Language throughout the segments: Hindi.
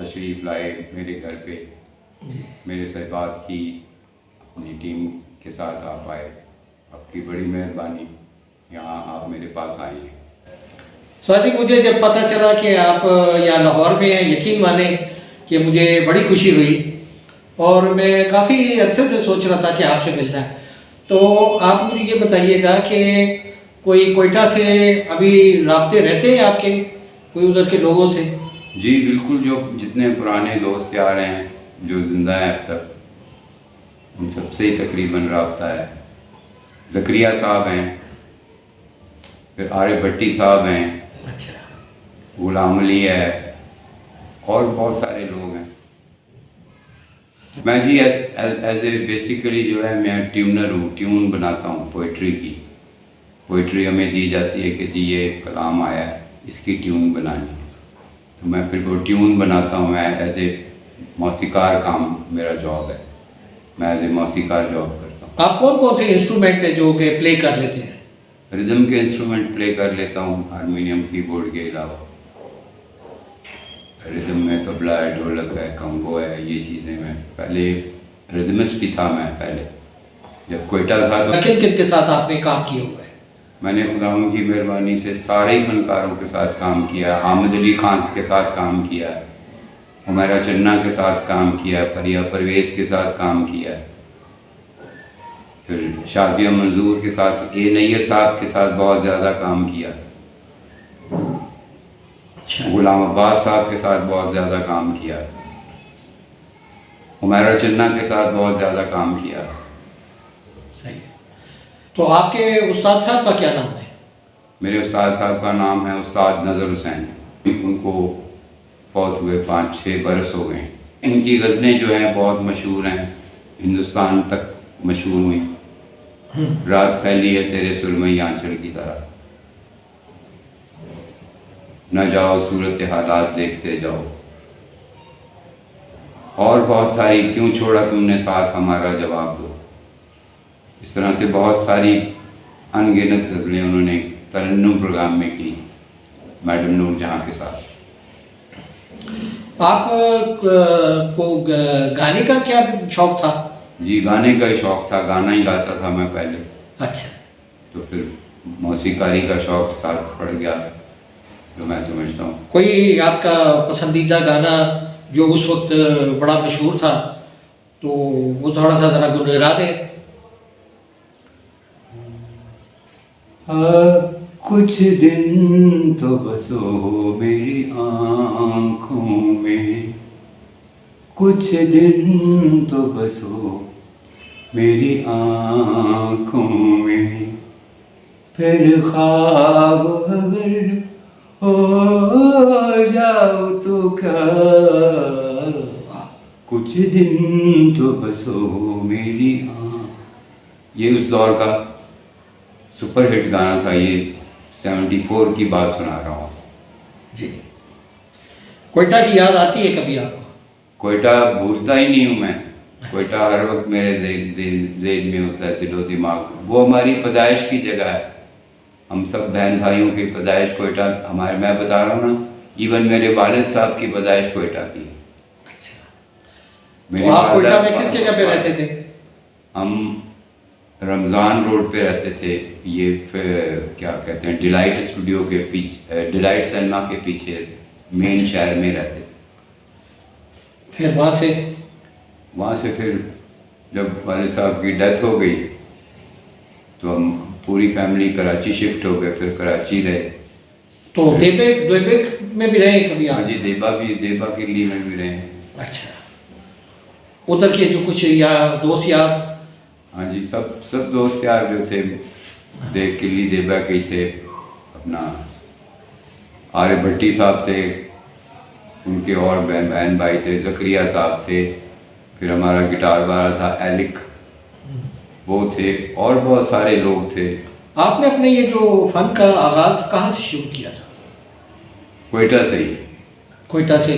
तशरीफ़ लाए मेरे घर पे, मेरे से बात की, अपनी टीम के साथ आप आए। आपकी बड़ी मेहरबानी, यहाँ आप मेरे पास आए हैं। साजिद, मुझे जब पता चला कि आप यहाँ लाहौर में हैं, यकीन माने कि मुझे बड़ी खुशी हुई और मैं काफ़ी अरसे से सोच रहा था कि आपसे मिलना है। तो आप मुझे ये बताइएगा कि कोई कोयटा से अभी राब्ते रहते हैं आपके, कोई उधर के लोगों से? जी बिल्कुल, जो जितने पुराने दोस्त यार हैं जो ज़िंदा हैं अब तक, उन सबसे ही तकरीबन राब्ता है। ज़करिया साहब हैं, फिर आरिफ भट्टी साहब हैं, अच्छा। गुलाम अली है और बहुत सारे लोग हैं। मैं जी एज ए बेसिकली जो है मैं ट्यूनर हूँ, ट्यून बनाता हूँ पोइट्री की। पोइट्री हमें दी जाती है कि जी ये कलाम आया है, इसकी ट्यून बनानी है, तो मैं फिर वो ट्यून बनाता हूँ। मैं एज ए मौसीकार काम मेरा जॉब है, मैं एज ए मौसीकार जॉब करता हूँ। आप कौन कौन से इंस्ट्रूमेंट है जो कि प्ले कर लेते हैं? रिदम के इंस्ट्रूमेंट प्ले कर लेता हूँ, हारमोनियम कीबोर्ड के अलावा। रिदम में तबला है, ढोलक है, कंगो है, ये चीज़ें। मैं पहले रिदमिस्ट भी था, मैं पहले जब कोयटा था तो। किन किन के साथ आपने काम किया हुआ है? मैंने खुदावंद की मेहरबानी से सारे ही फनकारों के साथ काम किया। हामिद अली खान के साथ काम किया, हुमैरा चन्ना के साथ काम किया, फरिया परवेज़ के साथ काम किया, फिर शादिया मंजूर के साथ, ए नैयर साहब के साथ बहुत ज़्यादा काम किया, गुलाम अब्बास साहब के साथ बहुत ज़्यादा काम किया, हुमैरा चन्ना के साथ बहुत ज़्यादा काम किया। सही है। तो आपके उस्ताद साहब का क्या नाम है? मेरे उस्ताद साहब का नाम है उस्ताद नज़र हुसैन। उनको फौत हुए 5-6 बरस हो गए। इनकी गज़लें जो हैं बहुत मशहूर हैं, हिंदुस्तान तक मशहूर हुई। रात फैली है तेरे सुरमई आंचल की तरह, न जाओ सूरत हालात देखते जाओ, और बहुत सारी, क्यों छोड़ा तुमने साथ हमारा जवाब दो। इस तरह से बहुत सारी अनगिनत गज़लें उन्होंने तरन्नुम प्रोग्राम में की मैडम नूर जहाँ के साथ। आप को गाने का क्या शौक था? जी गाने का ही शौक़ था, गाना ही गाता था मैं पहले। अच्छा। तो फिर मौसीकारी का शौक़ साथ पड़ गया, जो मैं समझता हूँ। कोई आपका पसंदीदा गाना जो उस वक्त बड़ा मशहूर था, तो वो थोड़ा सा ज़रा गुनगुना दें। कुछ दिन तो बसो मेरी आँखों में, कुछ दिन तो बसो मेरी आँखों में, फिर ख्वाब अगर हो जाओ तो क्या, कुछ दिन तो बसो मेरी आँख। ये उस दौर का सुपर हिट गाना था। ये 74 की बात सुना रहा हूँ जी। कोयटा की याद आती है कभी आपको? कोयटा भूलता ही नहीं हूँ मैं। कोयटा हर वक्त मेरे ज़हन में होता है, दिलो दिमाग। वो हमारी पैदाइश की जगह है, हम सब बहन भाइयों की पैदाइश कोयटा हमारे, मैं बता रहा हूँ ना, इवन मेरे वालिद साहब की पैदाइश कोयटा की। अच्छा। तो आप कोयटा में किस जगह पे रहते थे? हम रमज़ान रोड पे रहते थे। ये क्या कहते हैं, डिलाइट स्टूडियो के पीछे, डिलाइट सिनेमा के पीछे मेन शहर में रहते थे। फिर वहाँ से फिर जब वालिद साहब की डेथ हो गई तो हम पूरी फैमिली कराची शिफ्ट हो गए, फिर कराची रहे। तो देबेक में भी रहे कभी आप? जी, देबा किली में भी रहे। अच्छा। उधर के जो कुछ दोस्त यार? हाँ जी, सब दोस्त यार जो थे किली देबा के ही थे। अपना आरिफ भट्टी साहब थे, उनके और बहन भाई थे, ज़करिया साहब थे, फिर हमारा गिटार वाला था एलिक, वो थे, और बहुत सारे लोग थे। आपने अपने ये जो फन का आगाज़ कहाँ से शुरू किया था? कोयटा से ही। कोयटा से?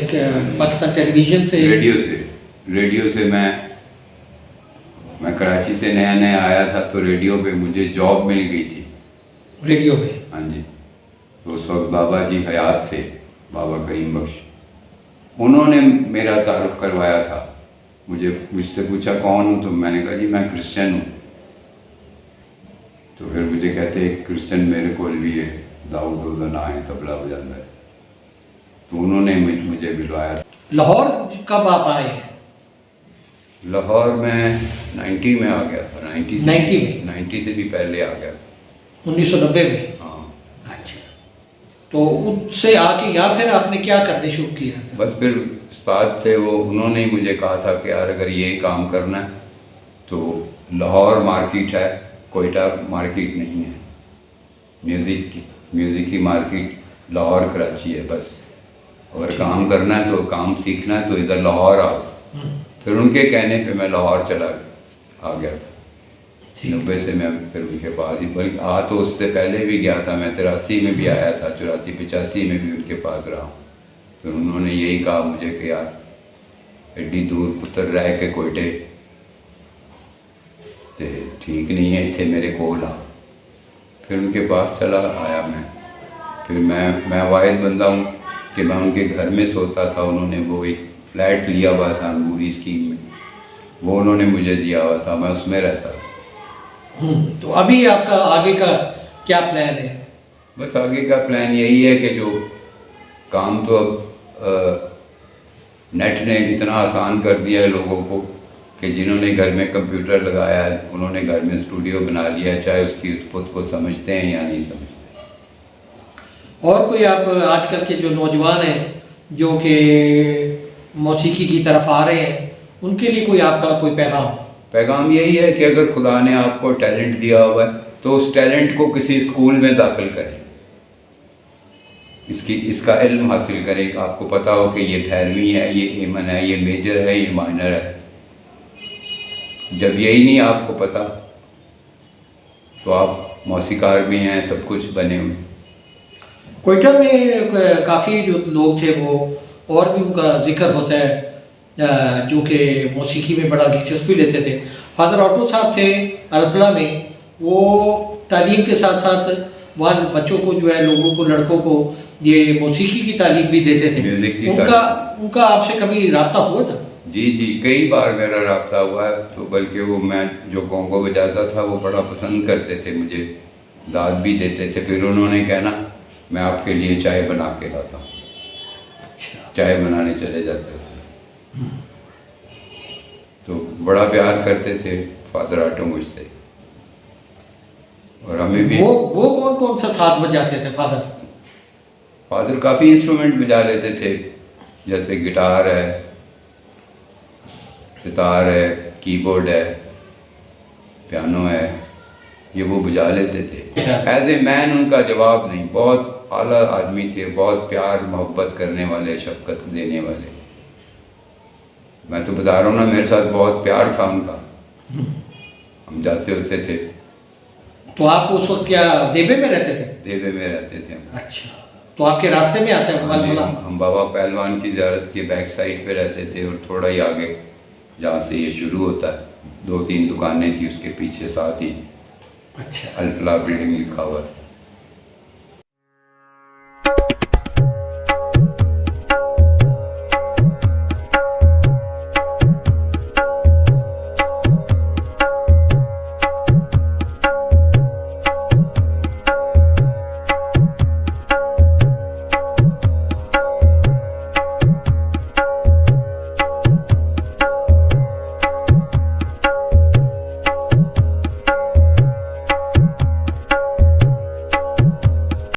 पाकिस्तान टेलीविज़न से? रेडियो से। मैं कराची से नया आया था, तो रेडियो पे मुझे जॉब मिल गई थी। रेडियो में? हाँ जी। तो उस वक्त बाबा जी हयात थे, बाबा करीम बख्श। उन्होंने मेरा तारुफ करवाया था। मुझसे पूछा कौन हूँ, तो मैंने कहा जी मैं क्रिश्चियन हूँ। तो फिर मुझे कहते एक क्रिश्चियन मेरे को भी है, दाऊद उदा ना है, तबला बजाता है। तो उन्होंने मुझे बुलवाया। लाहौर कब आप आए हैं? लाहौर में 90 में आ गया था। 90 से भी पहले आ गया था, 1990 में। हाँ। अच्छा, तो उससे आके या फिर आपने क्या करने शुरू किया? बस फिर उस्ताद थे वो, उन्होंने ही मुझे कहा था कि यार अगर ये काम करना है तो लाहौर मार्केट है, कोयटा मार्केट नहीं है। म्यूज़िक की मार्केट लाहौर कराची है बस। अगर काम करना है तो काम सीखना है तो इधर लाहौर आओ। फिर उनके कहने पे मैं लाहौर आ गया था। 90 से मैं फिर उनके पास ही, बल्कि तो उससे पहले भी गया था। मैं 83 में भी आया था, 84-85 में भी उनके पास रहा। फिर उन्होंने यही कहा मुझे कि यार एड्डी दूर पुत्र रह के कोयटे तो ठीक नहीं है, इतने मेरे कोल आ। फिर उनके पास चला आया मैं। फिर मैं वाहिद बंदा हूँ कि मैं उनके घर में सोता था। उन्होंने वो एक फ्लैट लिया हुआ था अंगूरी स्कीम में, वो उन्होंने मुझे दिया हुआ था, मैं उसमें रहता था। तो अभी आपका आगे का क्या प्लान है? बस आगे का प्लान यही है कि जो काम तो अब नेट ने इतना आसान कर दिया है लोगों को कि जिन्होंने घर में कंप्यूटर लगाया है उन्होंने घर में स्टूडियो बना लिया है, चाहे उसकी उत्पत्ति को समझते हैं या नहीं समझते। और कोई आप आजकल के जो नौजवान हैं जो कि मौसीकी की तरफ आ रहे हैं, उनके लिए कोई आपका कोई पैगाम? यही है कि अगर खुदा ने आपको टैलेंट दिया हुआ है तो उस टैलेंट को किसी स्कूल में दाखिल करें, इसका इल्म हासिल करें। आपको पता हो कि ये 12वीं है, ये एमन है, ये मेजर है, ये माइनर है। जब यही नहीं आपको पता तो आप मौसीकार भी हैं, सब कुछ बने हुए। कोयटा में काफ़ी जो लोग थे वो और भी उनका जिक्र होता है जो कि मौसीकी में बड़ा दिलचस्पी लेते थे। फादर ऑटो साहब थे अलफला में, वो तालीम के साथ साथ वहाँ बच्चों को जो है, लोगों को, लड़कों को ये मौसीकी की तालीम भी देते थे। म्यूज़िक की उनका आपसे कभी रब्ता हुआ था? जी कई बार मेरा रब्ता हुआ है। तो बल्कि वो मैं जो कॉन्गो बजाता था वो बड़ा पसंद करते थे, मुझे दाद भी देते थे। फिर उन्होंने कहना मैं आपके लिए चाय बना के लाता हूँ। अच्छा, चाय बनाने चले जाते थे। तो बड़ा प्यार करते थे फादर ऑटो मुझसे। और हमें भी। वो कौन सा साथ बजाते थे फादर? फादर काफ़ी इंस्ट्रूमेंट बजा लेते थे, जैसे गिटार है, सितार है, कीबोर्ड है, पियानो है, ये वो बजा लेते थे। एज ए मैन उनका जवाब नहीं, बहुत आला आदमी थे, बहुत प्यार मोहब्बत करने वाले, शफकत देने वाले। मैं तो बता रहा हूँ ना, मेरे साथ बहुत प्यार था उनका। हम जाते होते थे। तो आप उस वक्त क्या देवे में रहते थे? देवे में रहते थे हम। अच्छा, तो आपके रास्ते में आता है? हम बाबा पहलवान की ज़ियारत के बैक साइड पे रहते थे, और थोड़ा ही आगे जहाँ से ये शुरू होता है 2-3 दुकानें थी उसके पीछे साथ ही अच्छा, अलफला बिल्डिंग लिखा हुआ था।